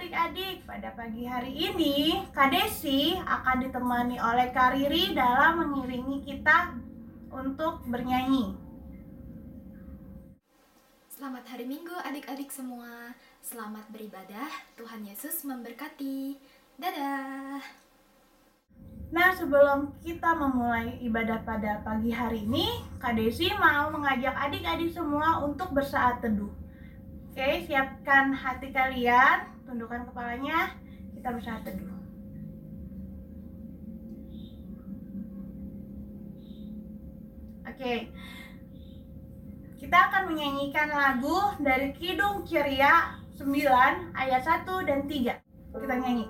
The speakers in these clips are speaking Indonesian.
adik-adik, pada pagi hari ini Kak Desi akan ditemani oleh Kak Riri dalam mengiringi kita untuk bernyanyi. Selamat hari Minggu adik-adik semua. Selamat beribadah, Tuhan Yesus memberkati. Dadah. Nah, sebelum kita memulai ibadah pada pagi hari ini, Kak Desi mau mengajak adik-adik semua untuk bersaat teduh. Oke, siapkan hati kalian, tundukkan kepalanya, kita bersaat teduh. Oke, kita akan menyanyikan lagu dari Kidung Ceria 9 ayat 1 dan 3. Kita nyanyi.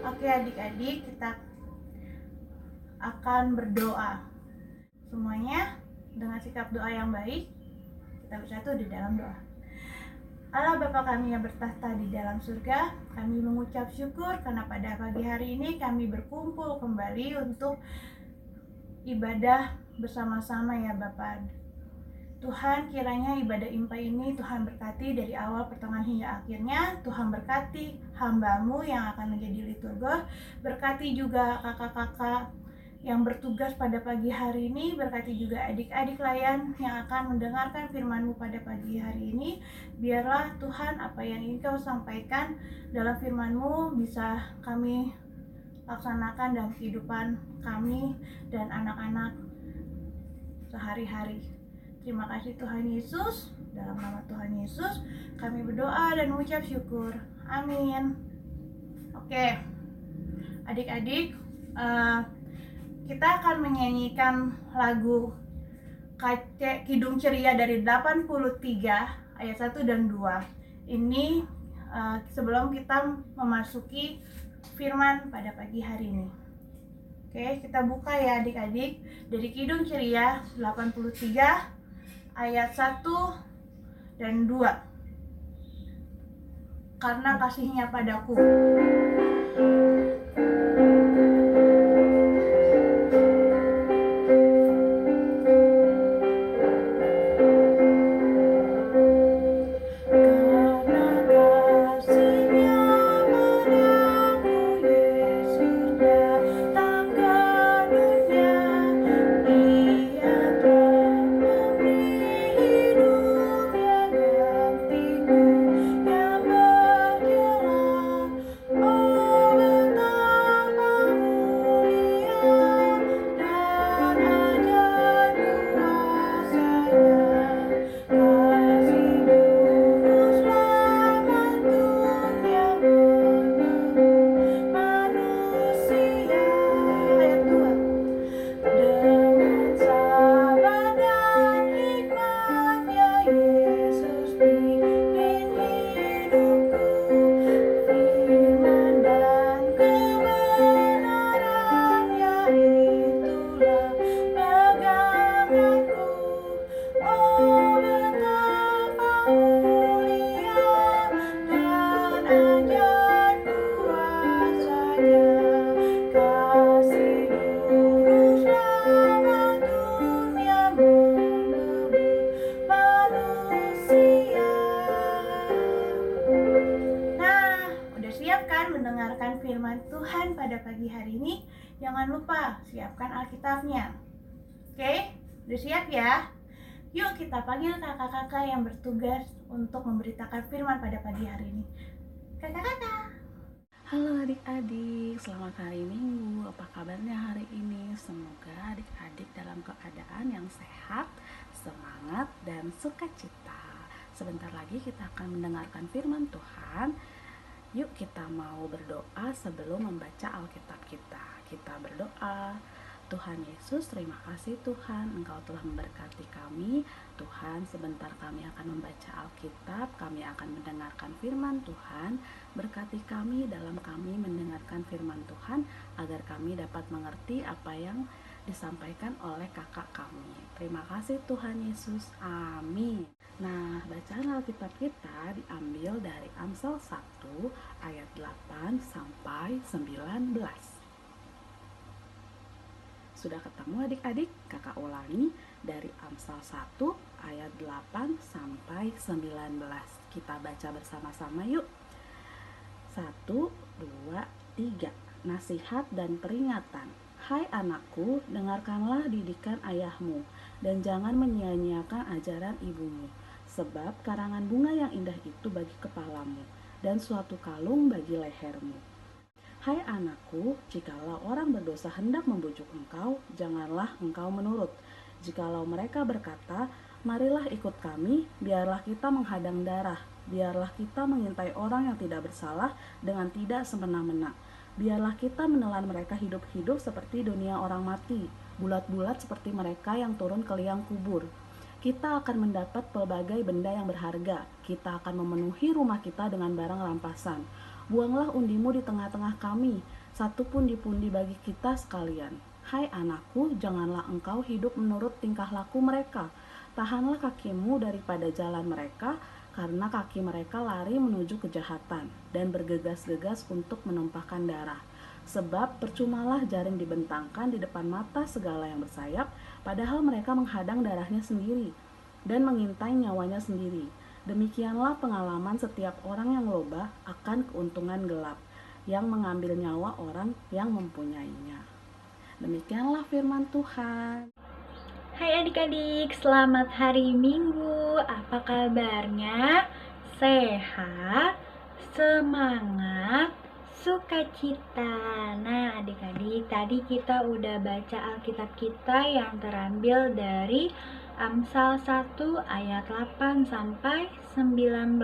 Oke adik-adik, kita akan berdoa. Semuanya dengan sikap doa yang baik, kita bersatu di dalam doa. Allah Bapa kami yang bertahta di dalam surga, kami mengucap syukur karena pada pagi hari ini kami berkumpul kembali untuk ibadah bersama-sama ya Bapa. Tuhan, kiranya ibadah impa ini Tuhan berkati dari awal, pertengahan hingga akhirnya. Tuhan berkati hamba-Mu yang akan menjadi liturgos. Berkati juga kakak-kakak yang bertugas pada pagi hari ini. Berkati juga adik-adik layan yang akan mendengarkan firman-Mu pada pagi hari ini. Biarlah Tuhan apa yang ingin Kau sampaikan dalam firman-Mu bisa kami laksanakan dalam kehidupan kami dan anak-anak sehari-hari. Terima kasih Tuhan Yesus, dalam nama Tuhan Yesus kami berdoa dan mengucap syukur. Amin. Oke, adik-adik, kita akan menyanyikan lagu Kidung Ceria dari 83 ayat 1 dan 2. Ini sebelum kita memasuki firman pada pagi hari ini. Oke, kita buka ya adik-adik dari Kidung Ceria 83 ayat 1 dan 2. Karena kasihnya padaku. firman Tuhan pada pagi hari ini, jangan lupa siapkan Alkitabnya. Oke? Udah siap ya? Yuk kita panggil kakak-kakak yang bertugas untuk memberitakan firman pada pagi hari ini. Kakak-kakak. Halo adik-adik, selamat hari Minggu. Apa kabarnya hari ini? Semoga adik-adik dalam keadaan yang sehat, semangat, dan sukacita. Sebentar lagi kita akan mendengarkan firman Tuhan. Yuk kita mau berdoa sebelum membaca Alkitab kita. Kita berdoa. Tuhan Yesus, terima kasih Tuhan, Engkau telah memberkati kami. Tuhan, sebentar kami akan membaca Alkitab, kami akan mendengarkan firman Tuhan. Berkati kami dalam kami mendengarkan firman Tuhan, agar kami dapat mengerti apa yang disampaikan oleh kakak kami. Terima kasih Tuhan Yesus, amin. Nah, bacaan Alkitab kita diambil dari Amsal 1 ayat 8 sampai 19. Sudah ketemu adik-adik? Kakak ulangi dari Amsal 1 ayat 8 sampai 19. Kita baca bersama-sama yuk. 1, 2, 3. Nasihat dan peringatan. Hai anakku, dengarkanlah didikan ayahmu, dan jangan menyia-nyiakan ajaran ibumu. Sebab karangan bunga yang indah itu bagi kepalamu, dan suatu kalung bagi lehermu. Hai anakku, jikalau orang berdosa hendak membujuk engkau, janganlah engkau menurut. Jikalau mereka berkata, marilah ikut kami, biarlah kita menghadang darah, biarlah kita mengintai orang yang tidak bersalah dengan tidak semena-mena. Biarlah kita menelan mereka hidup-hidup seperti dunia orang mati, bulat-bulat seperti mereka yang turun ke liang kubur. Kita akan mendapat pelbagai benda yang berharga, kita akan memenuhi rumah kita dengan barang rampasan. Buanglah undimu di tengah-tengah kami, satu pun dipundi bagi kita sekalian. Hai anakku, janganlah engkau hidup menurut tingkah laku mereka. Tahanlah kakimu daripada jalan mereka, karena kaki mereka lari menuju kejahatan, dan bergegas-gegas untuk menumpahkan darah. Sebab percumalah jaring dibentangkan di depan mata segala yang bersayap, padahal mereka menghadang darahnya sendiri, dan mengintai nyawanya sendiri. Demikianlah pengalaman setiap orang yang loba akan keuntungan gelap, yang mengambil nyawa orang yang mempunyainya. Demikianlah firman Tuhan. Hai adik-adik, selamat hari Minggu. Apa kabarnya? Sehat, semangat, sukacita. Nah adik-adik, tadi kita udah baca Alkitab kita yang terambil dari Amsal 1 ayat 8 sampai 19.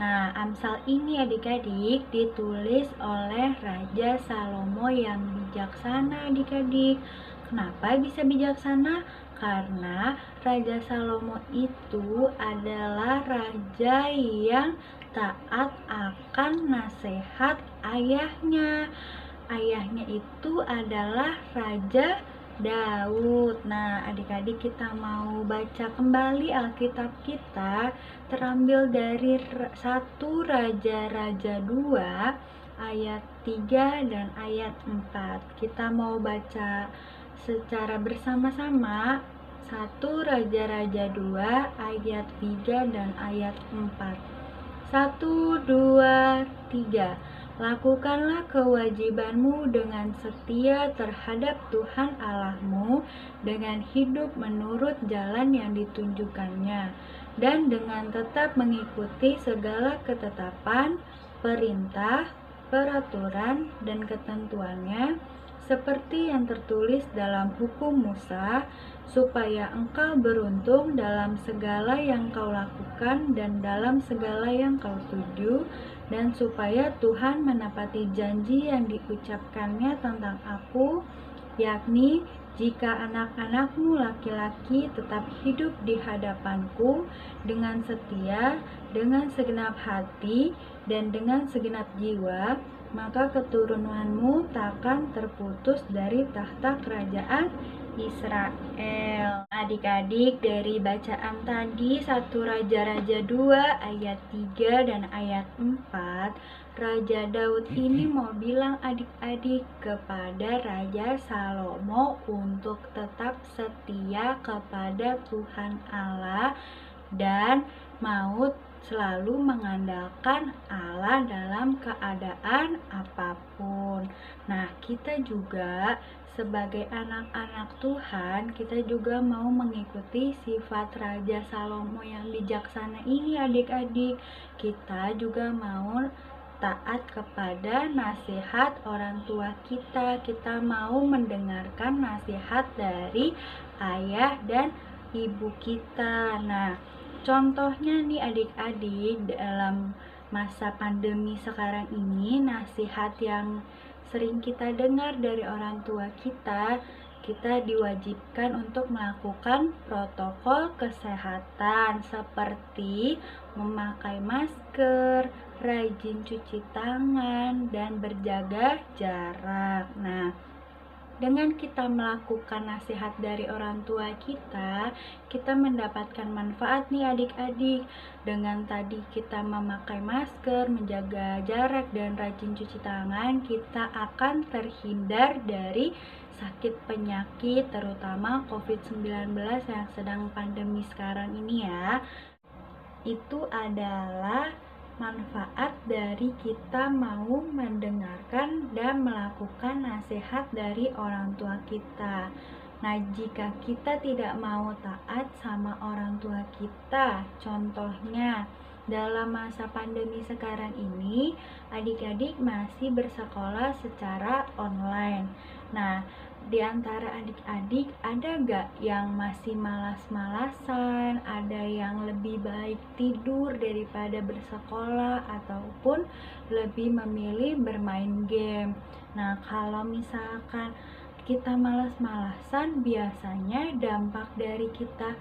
Nah, Amsal ini adik-adik ditulis oleh Raja Salomo yang bijaksana adik-adik. Kenapa bisa bijaksana? Karena Raja Salomo itu adalah raja yang taat akan nasihat ayahnya. Ayahnya itu adalah Raja Daud. Nah, adik-adik kita mau baca kembali Alkitab kita terambil dari 1 Raja-Raja 2 ayat 3 dan ayat 4. Kita mau baca secara bersama-sama 1 Raja-Raja 2 ayat 3 dan ayat 4. 1, 2, 3. Lakukanlah kewajibanmu dengan setia terhadap Tuhan Allahmu, dengan hidup menurut jalan yang ditunjukkannya, dan dengan tetap mengikuti segala ketetapan, perintah, peraturan, dan ketentuannya, seperti yang tertulis dalam hukum Musa, supaya engkau beruntung dalam segala yang kau lakukan dan dalam segala yang kau tuju, dan supaya Tuhan menepati janji yang diucapkannya tentang aku, yakni jika anak-anakmu laki-laki tetap hidup di hadapanku dengan setia, dengan segenap hati, dan dengan segenap jiwa, maka keturunanmu takkan terputus dari tahta kerajaan Israel. Adik-adik, dari bacaan tadi 1 Raja-Raja 2 ayat 3 dan ayat 4, Raja Daud ini mau bilang adik-adik kepada Raja Salomo untuk tetap setia kepada Tuhan Allah dan mau selalu mengandalkan Allah dalam keadaan apapun. Nah, kita juga sebagai anak-anak Tuhan, kita juga mau mengikuti sifat Raja Salomo yang bijaksana ini adik-adik. Kita juga mau taat kepada nasihat orang tua kita. Kita mau mendengarkan nasihat dari ayah dan ibu kita. Nah, contohnya nih adik-adik, dalam masa pandemi sekarang ini, nasihat yang sering kita dengar dari orang tua kita diwajibkan untuk melakukan protokol kesehatan seperti memakai masker, rajin cuci tangan, dan berjaga jarak. Nah, dengan kita melakukan nasihat dari orang tua kita mendapatkan manfaat nih adik-adik. Dengan tadi kita memakai masker, menjaga jarak, dan rajin cuci tangan, kita akan terhindar dari sakit penyakit, terutama COVID-19 yang sedang pandemi sekarang ini ya. Itu adalah manfaat dari kita mau mendengarkan dan melakukan nasihat dari orang tua kita. Nah, jika kita tidak mau taat sama orang tua kita, contohnya dalam masa pandemi sekarang ini, adik-adik masih bersekolah secara online. Nah, di antara adik-adik ada gak yang masih malas-malasan, ada yang lebih baik tidur daripada bersekolah, ataupun lebih memilih bermain game. Nah, kalau misalkan kita malas-malasan, biasanya dampak dari kita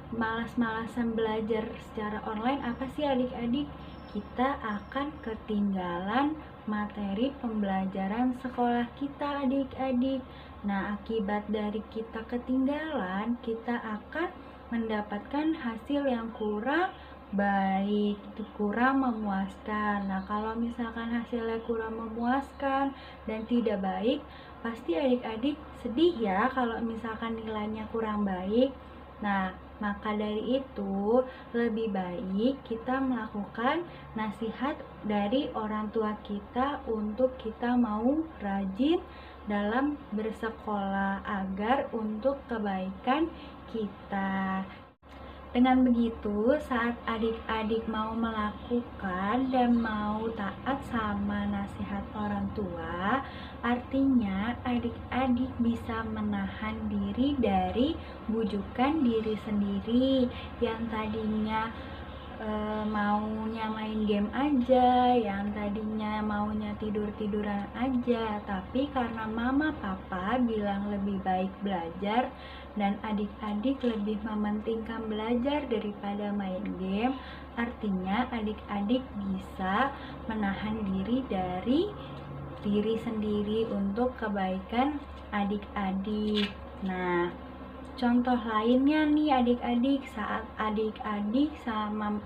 malas-malasan belajar secara online apa sih adik-adik? Kita akan ketinggalan materi pembelajaran sekolah kita adik-adik. Nah, akibat dari kita ketinggalan, kita akan mendapatkan hasil yang kurang baik, kurang memuaskan. Nah, kalau misalkan hasilnya kurang memuaskan dan tidak baik, pasti adik-adik sedih ya kalau misalkan nilainya kurang baik. Nah, maka dari itu lebih baik kita melakukan nasihat dari orang tua kita untuk kita mau rajin dalam bersekolah agar untuk kebaikan kita. Dengan begitu, saat adik-adik mau melakukan dan mau taat sama nasihat orang tua, artinya adik-adik bisa menahan diri dari bujukan diri sendiri yang tadinya maunya main game aja, yang tadinya maunya tidur-tiduran aja, tapi karena mama papa bilang lebih baik belajar dan adik-adik lebih mementingkan belajar daripada main game, artinya adik-adik bisa menahan diri dari diri sendiri untuk kebaikan adik-adik. Nah, contoh lainnya nih adik-adik, saat adik-adik sama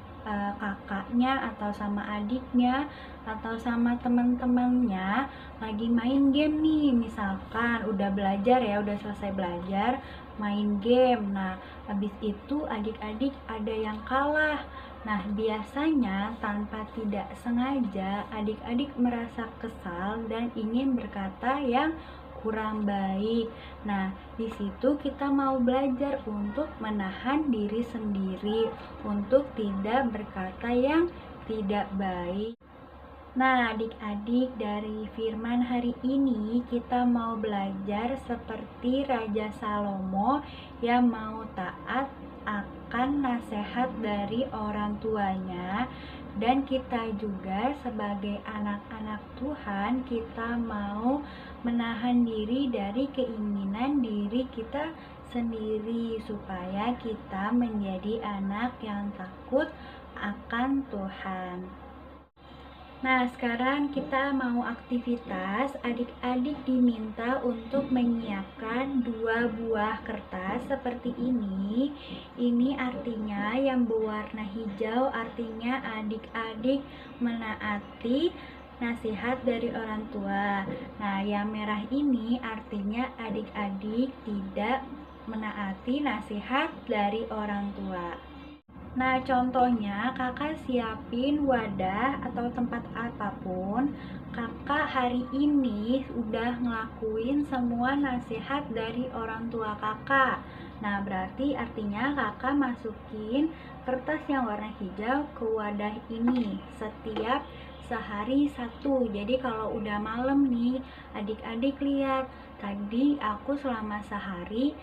kakaknya atau sama adiknya atau sama teman-temannya lagi main game nih, misalkan udah belajar ya, udah selesai belajar, main game. Nah, habis itu adik-adik ada yang kalah. Nah, biasanya tanpa tidak sengaja adik-adik merasa kesal dan ingin berkata yang kurang baik. Nah, di situ kita mau belajar untuk menahan diri sendiri untuk tidak berkata yang tidak baik. Nah, adik-adik, dari firman hari ini kita mau belajar seperti Raja Salomo yang mau taat akan nasihat dari orang tuanya, dan kita juga sebagai anak-anak Tuhan, kita mau menahan diri dari keinginan diri kita sendiri supaya kita menjadi anak yang takut akan Tuhan. Nah, sekarang kita mau aktivitas. Adik-adik diminta untuk menyiapkan 2 buah kertas seperti ini. Ini artinya yang berwarna hijau, artinya adik-adik menaati nasihat dari orang tua. Nah, yang merah ini artinya adik-adik tidak menaati nasihat dari orang tua. Nah, contohnya kakak siapin wadah atau tempat apapun. Kakak hari ini udah ngelakuin semua nasihat dari orang tua kakak. Nah, berarti artinya kakak masukin kertas yang warna hijau ke wadah ini setiap sehari satu. Jadi kalau udah malam nih, adik-adik lihat, tadi aku selama sehari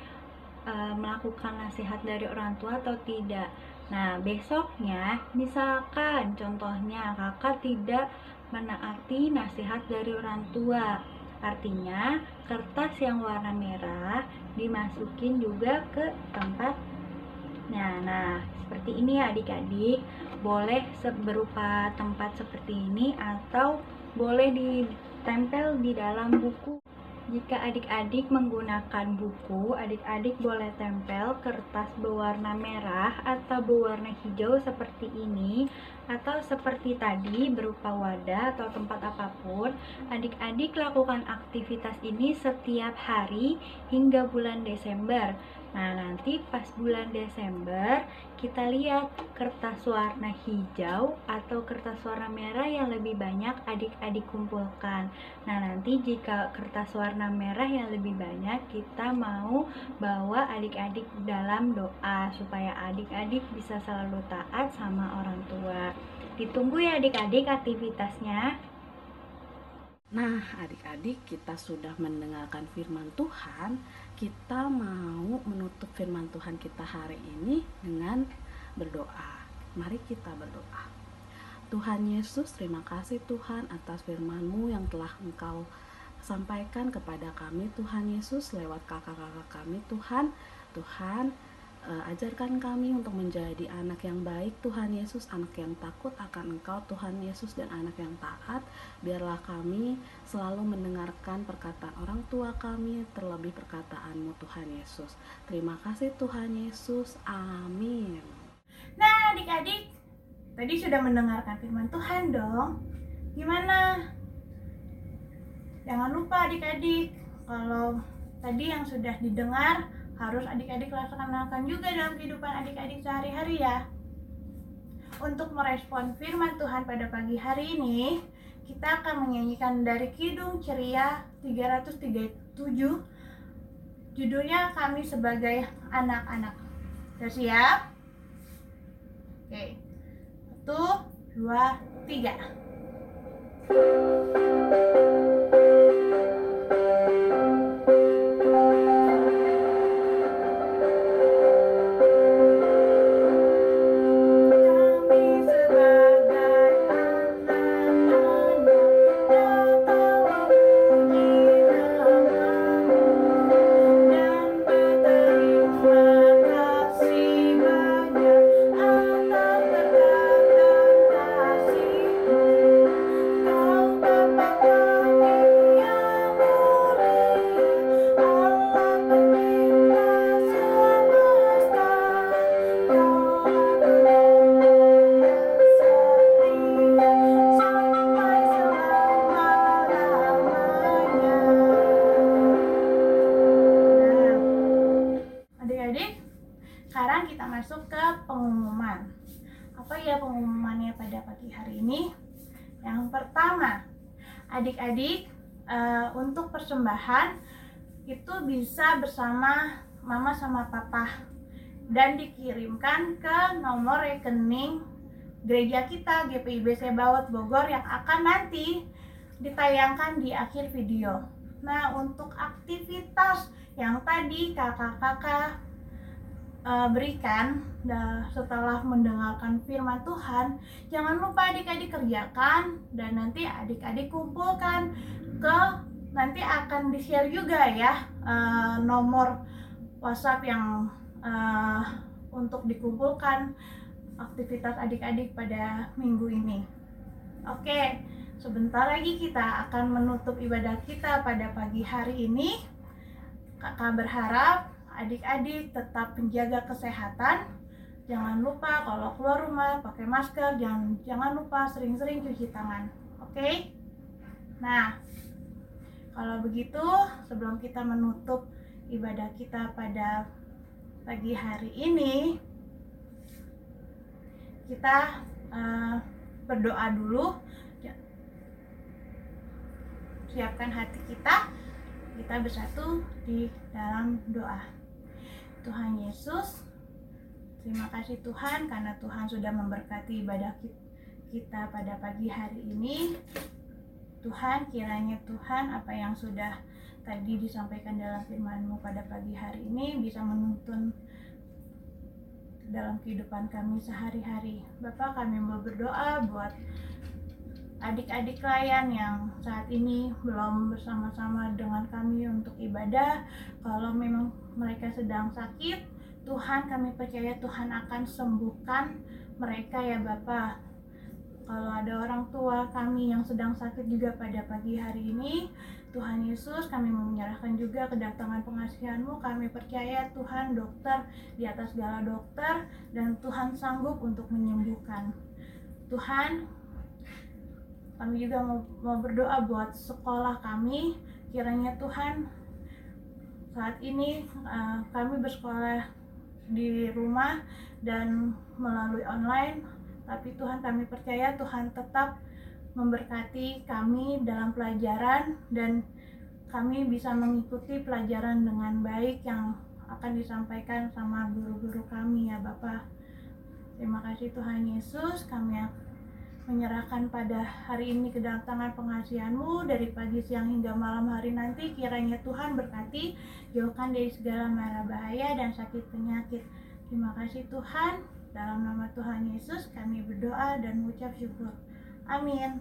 melakukan nasihat dari orang tua atau tidak. Nah, besoknya misalkan contohnya kakak tidak menaati nasihat dari orang tua, artinya kertas yang warna merah dimasukin juga ke tempatnya. Nah, seperti ini ya adik-adik, boleh berupa tempat seperti ini atau boleh ditempel di dalam buku. Jika adik-adik menggunakan buku, adik-adik boleh tempel kertas berwarna merah atau berwarna hijau seperti ini, atau seperti tadi berupa wadah atau tempat apapun. Adik-adik lakukan aktivitas ini setiap hari hingga bulan Desember. Nah, nanti pas bulan Desember kita lihat kertas warna hijau atau kertas warna merah yang lebih banyak adik-adik kumpulkan. Nah, nanti jika kertas warna merah yang lebih banyak, kita mau bawa adik-adik dalam doa supaya adik-adik bisa selalu taat sama orang tua. Ditunggu ya adik-adik aktivitasnya. Nah, adik-adik, kita sudah mendengarkan firman Tuhan. Kita mau menutup firman Tuhan kita hari ini dengan berdoa. Mari kita berdoa. Tuhan Yesus, terima kasih Tuhan atas firman-Mu yang telah Engkau sampaikan kepada kami, Tuhan Yesus, lewat kakak-kakak kami, Tuhan. Ajarkan kami untuk menjadi anak yang baik, Tuhan Yesus, anak yang takut akan Engkau, Tuhan Yesus, dan anak yang taat. Biarlah kami selalu mendengarkan perkataan orang tua kami, terlebih perkataan-Mu, Tuhan Yesus. Terima kasih Tuhan Yesus, amin. Nah adik-adik, tadi sudah mendengarkan firman Tuhan dong. Gimana? Jangan lupa adik-adik, kalau tadi yang sudah didengar harus adik-adik laksanakan juga dalam kehidupan adik-adik sehari-hari ya. Untuk merespon firman Tuhan pada pagi hari ini, kita akan menyanyikan dari Kidung Ceria 337, judulnya Kami Sebagai Anak-anak. Sudah siap? Oke, 1, 2, 3. Sekarang kita masuk ke pengumuman. Apa ya pengumumannya pada pagi hari ini? Yang pertama, adik-adik untuk persembahan itu bisa bersama mama sama papa dan dikirimkan ke nomor rekening gereja kita GPIBC Bawat Bogor yang akan nanti ditayangkan di akhir video. Nah, untuk aktivitas yang tadi kakak-kakak berikan setelah mendengarkan firman Tuhan, jangan lupa adik-adik kerjakan dan nanti adik-adik kumpulkan nanti akan di-share juga ya nomor WhatsApp yang untuk dikumpulkan aktivitas adik-adik pada minggu ini. Oke, sebentar lagi kita akan menutup ibadah kita pada pagi hari ini. Kakak berharap adik-adik tetap menjaga kesehatan. Jangan lupa kalau keluar rumah pakai masker, jangan lupa sering-sering cuci tangan. Oke? Nah, kalau begitu sebelum kita menutup ibadah kita pada pagi hari ini, kita berdoa dulu. Siapkan hati kita bersatu di dalam doa. Tuhan Yesus, terima kasih Tuhan karena Tuhan sudah memberkati ibadah kita pada pagi hari ini. Tuhan, kiranya Tuhan apa yang sudah tadi disampaikan dalam firman-Mu pada pagi hari ini bisa menuntun dalam kehidupan kami sehari-hari. Bapak, kami mau berdoa buat adik-adik layan yang saat ini belum bersama-sama dengan kami untuk ibadah. Kalau memang mereka sedang sakit, Tuhan, kami percaya Tuhan akan sembuhkan mereka ya Bapak. Kalau ada orang tua kami yang sedang sakit juga pada pagi hari ini, Tuhan Yesus, kami menyerahkan juga kedatangan pengasihan-Mu. Kami percaya Tuhan dokter di atas segala dokter, dan Tuhan sanggup untuk menyembuhkan. Tuhan, kami juga mau berdoa buat sekolah kami. Kiranya Tuhan, saat ini kami bersekolah di rumah dan melalui online, tapi Tuhan, kami percaya Tuhan tetap memberkati kami dalam pelajaran, dan kami bisa mengikuti pelajaran dengan baik yang akan disampaikan sama guru-guru kami ya Bapak. Terima kasih Tuhan Yesus, kami menyerahkan pada hari ini kedatangan pengasihan-Mu dari pagi, siang hingga malam hari nanti. Kiranya Tuhan berkati, jauhkan dari segala mara bahaya dan sakit penyakit. Terima kasih Tuhan, dalam nama Tuhan Yesus kami berdoa dan mengucap syukur. Amin.